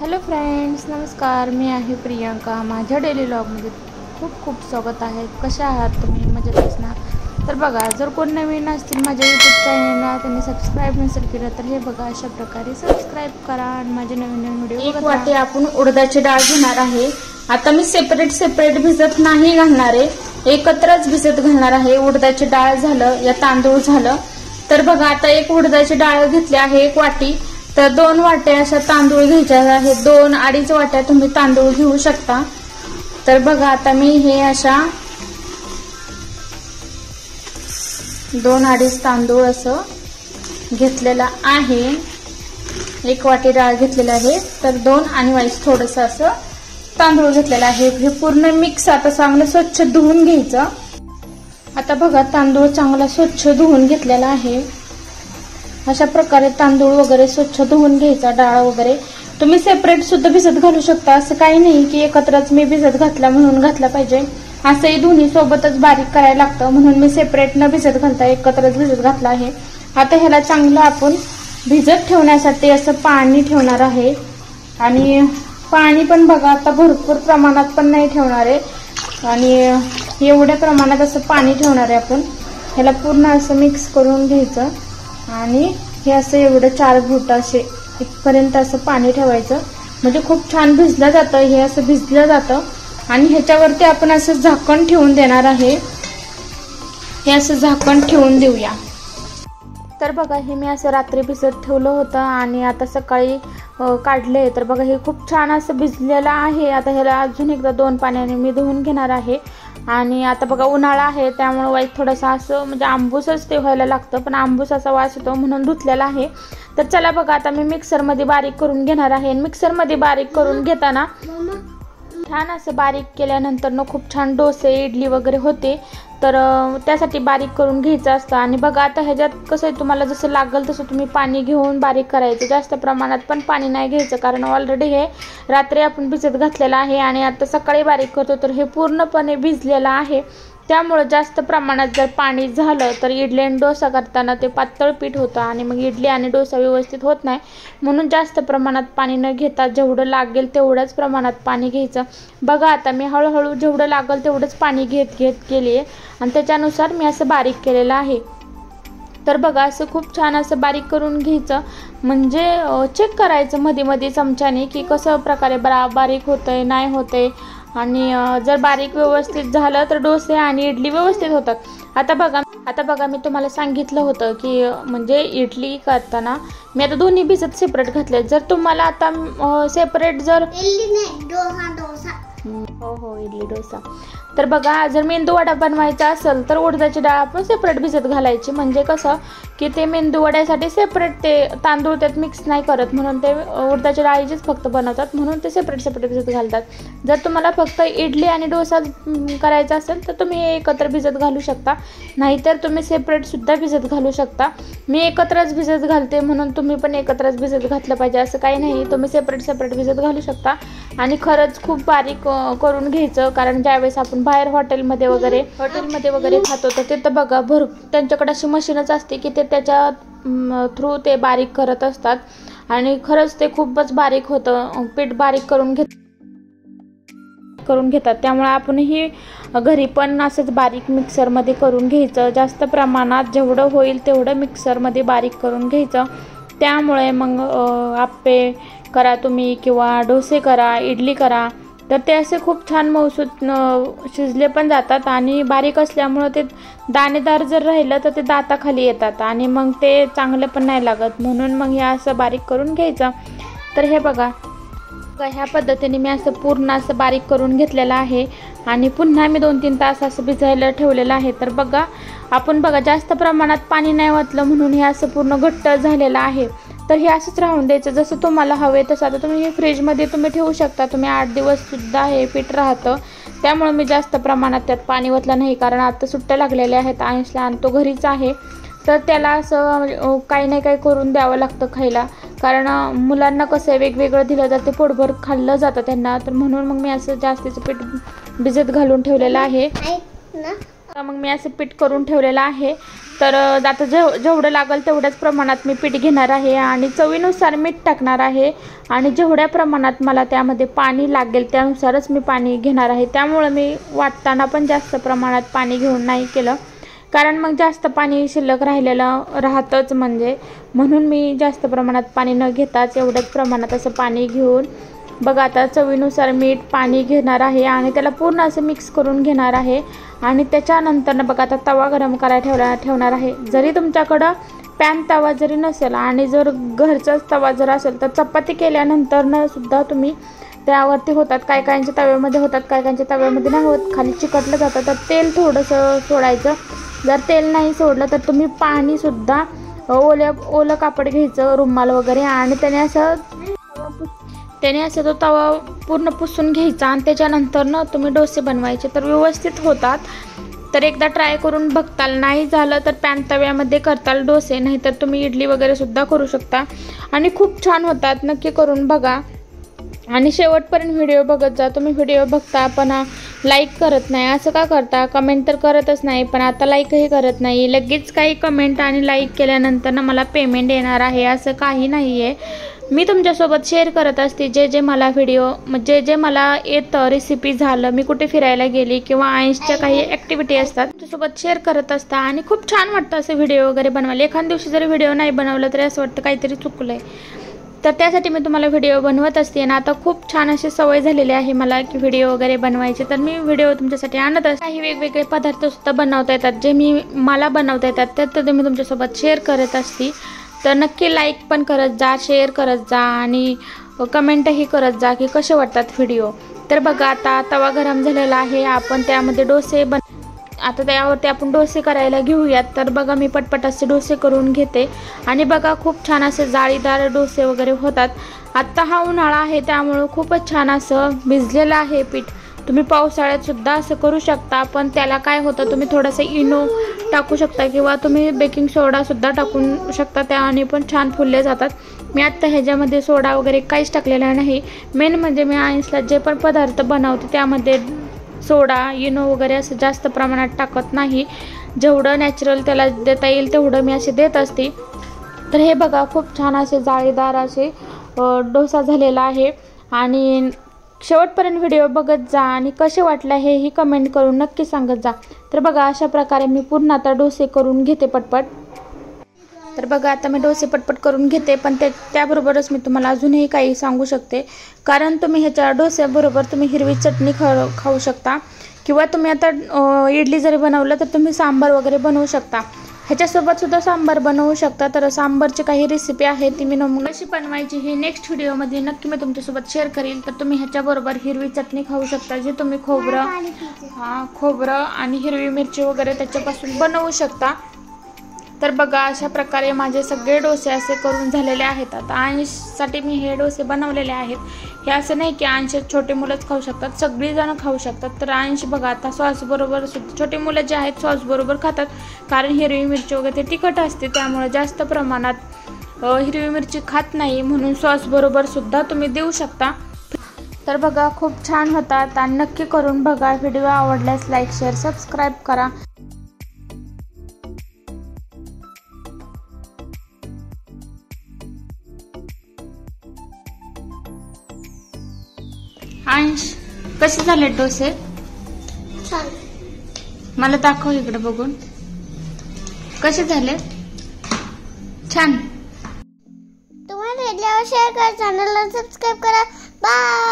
Hello friends, नमस्कार. मी आहे प्रियांका. माझ्या डेली व्लॉगमध्ये खूप खूप स्वागत आहे. कशा आहात तुम्ही? मजेत असणार. तर बघा, जर कोण नवीन असतील माझ्या यूट्यूब चॅनलला, त्यांनी सबस्क्राईब नसेल केलं तर हे बघा, अशा प्रकारे सबस्क्राईब करा आणि माझे नवीन नवीन व्हिडिओ बघत राहा. एक वाटी आपण उडदाची डाळ घेणार आहे. आता मी सेपरेट भिजत नाही घालणार आहे, एकत्रच भिजत घालणार आहे. उडदाची डाळ झालं या तांदूळ झालं. तर बघा, आता एक उडदाची डाळ घेतली आहे, एक वाटी. तर 2 वाट्या अशा तांदूळ घ्यायच्या आहेत. 2-2.5 वाट्या तुम्ही तांदूळ घेऊ शकता. तर बघा, आता मी हे अशा 2-2.5 तांदूळ असं घेतलेला आहे. 1 वाटी डाळ घेतलेला आहे. तर 2 आणि वाईस थोडस असं तांदूळ घेतलेला आहे. हे पूर्ण मिक्स आता चांगलं स्वच्छ धुवून घ्यायचं. आता बघा, तांदूळ चांगला स्वच्छ धुवून घेतलेला आहे. अशा प्रकारे तांदूळ वगैरे स्वच्छ धुवून घ्यायचा. डाळ वगैरे तुम्ही सेपरेट सुद्धा भिजत घालू शकता. असं काही नाही की एकत्रच मी भिजत घातला म्हणून घातला पाहिजे. असंही दोन्ही सोबतच बारीक करायला लागतं, म्हणून मी सेपरेट न भिजत घालता एकत्रच भिजत घातला आहे. आता ह्याला चांगलं आपण भिजत ठेवण्यासाठी असं पाणी ठेवणार आहे. आणि पाणी पण बघा, आता भरपूर प्रमाणात पण नाही ठेवणार आहे आणि एवढ्या प्रमाणात असं पाणी ठेवणार आहे आपण. ह्याला पूर्ण असं मिक्स करून घ्यायचं आणि हे असं एवढं 4 घोट असे इथपर्यंत असं पाणी ठेवायचं. म्हणजे खूप छान भिजलं जातं, हे असं भिजलं जातं. आणि ह्याच्यावरती आपण असं झाकण ठेवून देणार आहे. हे असं झाकण ठेवून देऊया. तर बघा, हे मी असं रात्री भिजत ठेवलं होतं आणि आता सकाळी काढले. तर बघा, हे खूप छान असं भिजलेलं आहे. आता ह्याला अजून एकदा 2 पाण्याने मी धुवून घेणार आहे. आणि आता बघा, उन्हाळा आहे त्यामुळे वाईट थोडासा असं म्हणजे आंबूसच ते व्हायला लागतं, पण आंबूस असा वास येतो म्हणून धुतलेला आहे. तर चला बघा, आता मी मिक्सरमध्ये बारीक करून घेणार आहे. मिक्सरमध्ये बारीक करून घेताना छान असं बारीक केल्यानंतर खूप छान डोसे इडली वगैरे होते. तर त्यासाठी बारीक करून घ्यायचं असतं. आणि बघा, आता ह्याच्यात कसं आहे, तुम्हाला जसं लागेल तसं तुम्ही पाणी घेऊन बारीक करायचं. जास्त प्रमाणात पण पाणी नाही घ्यायचं, कारण ऑलरेडी हे रात्री आपण भिजत घातलेलं आहे आणि आता सकाळी बारीक करतो तर हे पूर्णपणे भिजलेलं आहे. त्यामुळे जास्त प्रमाणात जर पाणी झालं तर इडली आणि डोसा करताना ते पातळ पीठ होतं आणि मग इडली आणि डोसा व्यवस्थित होत नाही. म्हणून जास्त प्रमाणात पाणी न घेता जेवढं लागेल तेवढंच प्रमाणात पाणी घ्यायचं. बघा, आता मी हळूहळू जेवढं लागेल तेवढंच पाणी घेत गेली आहे आणि त्याच्यानुसार मी असं बारीक केलेलं आहे. तर बघा, असं खूप छान असं बारीक करून घ्यायचं. म्हणजे चेक करायचं मध्ये मध्ये चमच्याने की कसं प्रकारे बारीक होतंय नाही होतंय. आणि जर बारीक व्यवस्थित झालं तर डोसे आणि इडली व्यवस्थित होतात. आता बघा, मी तुम्हाला सांगितलं होतं की म्हणजे इडली करताना मी आता दोन्ही भिजत सेपरेट घातले. जर तुम्हाला आता सेपरेट जर इडली डोसा, तर बघा, जर मेंदू वडा बनवायचा असेल तर उडदाची डाळ आपण सेपरेट भिजत घालायची. म्हणजे कसं की ते मेंदू वड्यासाठी सेपरेट ते तांदूळ त्यात मिक्स नाही करत, म्हणून ते उडदाच्या डाळीचेच फक्त बनवतात, म्हणून ते सेपरेट भिजत घालतात. जर तुम्हाला फक्त इडली आणि डोसा करायचा असेल तर तुम्ही एकत्र भिजत घालू शकता, नाहीतर तुम्ही सेपरेट सुद्धा भिजत घालू शकता. मी एकत्रच भिजत घालते, म्हणून तुम्ही पण एकत्रच भिजत घातलं पाहिजे असं काही नाही. तुम्ही सेपरेट भिजत घालू शकता. आणि खरंच खूप बारीक करून घ्यायचं, कारण ज्यावेळेस आपण बाहेर हॉटेलमध्ये वगैरे खातो तर तिथं बघा, त्यांच्याकडे अशी मशीनच असते की ते त्याच्या थ्रू ते बारीक करत असतात आणि खरंच ते खूपच बारीक होतं. पीठ बारीक करून घेतात. त्यामुळे आपणही घरी पण असंच बारीक मिक्सरमध्ये करून घ्यायचं. जास्त प्रमाणात जेवढं होईल तेवढं मिक्सरमध्ये बारीक करून घ्यायचं. त्यामुळे मग आप्पे करा तुम्ही किंवा डोसे करा, इडली करा, तर ते असे खूप छान मऊसूत शिजले पण जातात. आणि बारीक असल्यामुळं ते दाणेदार जर राहिलं तर ते दाताखाली येतात आणि मग ते चांगलं पण नाही लागत. म्हणून मग हे असं बारीक करून घ्यायचं. तर हे बघा, ह्या पद्धतीने मी असं पूर्ण असं बारीक करून घेतलेलं आहे आणि पुन्हा मी 2-3 तास असं भिजायला ठेवलेलं आहे. तर बघा, आपण जास्त प्रमाणात पाणी नाही वाटलं म्हणून हे असं पूर्ण घट्ट झालेलं आहे. तर हे असंच राहून द्यायचं जसं तुम्हाला हवे तसं. आता तुम्ही हे फ्रीजमध्ये ठेवू शकता. तुम्ही 8 दिवस सुद्धा हे पीठ राहतं. त्यामुळे मी जास्त प्रमाणात त्यात पाणी ओतलं नाही, कारण आता सुट्ट्या लागलेल्या आहेत. आयुषला आणि तो घरीच आहे, तर त्याला असं काही नाही काही करून द्यावं लागतं खायला, कारण मुलांना कसं वेगवेगळं दिलं तर ते पोटभर खाल्लं जातं त्यांना. तर म्हणून मग मी असं जास्तीचं पीठ भिजत घालून ठेवलेलं आहे. मग मी असं पीठ करून ठेवलेलं आहे. तर आता जेवढं लागेल तेवढ्याच प्रमाणात मी पीठ घेणार आहे आणि चवीनुसार मीठ टाकणार आहे आणि जेवढ्या प्रमाणात मला त्यामध्ये पाणी लागेल त्यानुसारच मी पाणी घेणार आहे। त्यामुळे मी वाटताना पण जास्त प्रमाणात पाणी घेऊन नाही केलं, कारण मग जास्त पाणी शिल्लक राहिलेलं राहतच म्हणून मी जास्त प्रमाणात पाणी न घेताच एवढ्याच प्रमाणात असं पाणी घेऊन बघा आता चवीनुसार मीठ पाणी घेणार आहे आणि त्याला पूर्ण असं मिक्स करून घेणार आहे। आणि त्याच्यानंतर बघा आता तवा गरम करायला ठेवणार आहे। जरी तुमच्याकडं पॅन तवा जरी नसेल आणि जर घरचाच तवा जर असेल तर चपाती केल्यानंतर सुद्धा तुम्ही त्यावरती होतात, काय कायांच्या तव्यामध्ये होतात, काय कायांच्या तव्यामध्ये नाही होत, खाली चिकटलं जातं। तर तेल थोडंसं सोडायचं, जर तेल नाही सोडलं तर तुम्ही पाणीसुद्धा ओलं कापड घ्यायचं, रुमाल वगैरे, आणि त्याने असं तो तवा पूर्ण पुसून घ्यायचा आणि त्याच्यानंतर तुम्ही डोसे बनवायचे तर व्यवस्थित होतात। तर एकदा ट्राय करून बघताल, नाही झालं तर पॅन तव्यामध्ये करताल डोसे, नाहीतर तुम्ही इडली वगैरे सुद्धा करू शकता आणि खूप छान होतात, नक्की करून बघा आणि शेवटपर्यंत व्हिडिओ बघत जा। तुम्ही व्हिडिओ बघता पण लाईक करत नाही, असं का करता? कमेंट तर करतच नाही, पण आता लाईकही करत नाही। लगेच काही कमेंट आणि लाईक केल्यानंतर मला पेमेंट येणार आहे असं काही नाही आहे। मी तुमच्यासोबत शेअर करत असते जे मला व्हिडिओ जे मला येतं, रेसिपी झालं, मी कुठे फिरायला गेली किंवा आयन्सच्या काही ॲक्टिव्हिटी असतात तुमच्यासोबत शेअर करत असता आणि खूप छान वाटतं असं व्हिडिओ वगैरे बनवायला। एखाद दिवशी जरी व्हिडिओ नाही बनवलं तरी असं वाटतं काहीतरी चुकलं आहे, तर त्यासाठी मी तुम्हाला व्हिडिओ बनवत असते आणि आता खूप छान अशी सवय झालेली आहे मला की व्हिडिओ वगैरे बनवायची, तर मी व्हिडिओ तुमच्यासाठी आणत असते। काही वेगवेगळे पदार्थ सुद्धा बनवता येतात जे मला बनवता येतात, तर मी तुमच्यासोबत शेअर करत असते। तर नक्की लाईक पण करत जा, शेअर करत जा आणि कमेंटही करत जा की कसे वाटतात व्हिडिओ। तर बघा आता तवा गरम झालेला आहे, आपण त्यामध्ये डोसे आता त्यावरती आपण डोसे करायला घेऊयात। तर बघा मी पटपट असे डोसे करून घेते आणि बघा खूप छान असे जाळीदार डोसे वगैरे होतात। आत्ता हा उन्हाळा आहे त्यामुळे खूपच छान असं भिजलेलं आहे पीठ, तुम्ही पावसाळ्यात सुद्धा असं करू शकता, पण त्याला काय होतं तुम्ही थोडंसं इनो टाकू शकता किंवा तुम्ही बेकिंग सोडा सुद्धा टाकू शकता, त्याने पण छान फुलले जातात। मी आत्ता ह्याच्यामध्ये सोडा वगैरे काहीच टाकलेला नाही, मेन म्हणजे मी आईन्सला जे पण पदार्थ बनवते त्यामध्ये सोडा इनो वगैरे असं जास्त प्रमाणात टाकत नाही, जेवढं नॅचरल त्याला देता येईल तेवढं मी असे देत असते। तर हे बघा खूप छान असे जाळीदार असे डोसा झालेला आहे आणि शेवटपर्यंत व्हिडिओ बघत जा आणि कसे वाटले हेही कमेंट करून नक्की सांगत जा। तर बघा अशा प्रकारे मी पूर्ण आता डोसे करून घेते पटपट। तर बघा आता मी डोसे पटपट करून घेते, पण त्याबरोबरच मी तुम्हाला अजूनही काही सांगू शकते, कारण तुम्ही ह्याच्या डोस्याबरोबर तुम्ही हिरवी चटणी खाऊ शकता किंवा तुम्ही आता इडली जरी बनवलं तर तुम्ही सांबार वगैरे बनवू शकता, ह्याच्यासोबत सुद्धा सांबार बनवू शकता। तर सांबारची काही रेसिपी आहे ती मी कशी बनवायची हे नेक्स्ट व्हिडिओमध्ये नक्की मी तुमच्यासोबत शेअर करेल। तर तुम्ही ह्याच्याबरोबर हिरवी चटणी खाऊ शकता, जे तुम्ही खोबरं आणि हिरवी मिरची वगैरे त्याच्यापासून बनवू शकता। तर बघा अशा प्रकारे माझे सगळे डोसे असे करून झालेले आहेत। आता अंशसाठी मी हे डोसे बनवलेले आहेत, हे असं नाही की अंश छोटे मुलंच खाऊ शकतात, सगळीजण खाऊ शकतात। तर अंश बघा आता सॉस बरोबर छोटे मुलं जे आहेत सॉस बरोबर खातात, कारण हिरवी मिरची वगैरे तिखट असते त्यामुळे जास्त प्रमाणात हिरवी मिरची खात नाही, म्हणून सॉस बरोबर सुद्धा तुम्ही देऊ शकता। तर बघा खूप छान होतात आणि नक्की करून बघा। व्हिडिओ आवडल्यास लाईक शेअर सबस्क्राईब करा। अंश कसे झाले डोसे? छान, मला दाखव इकडे बघून, कसे झाले? छान। तुम्हाला व्हिडिओ शेअर करा, चॅनलला सबस्क्राईब करा। बाय।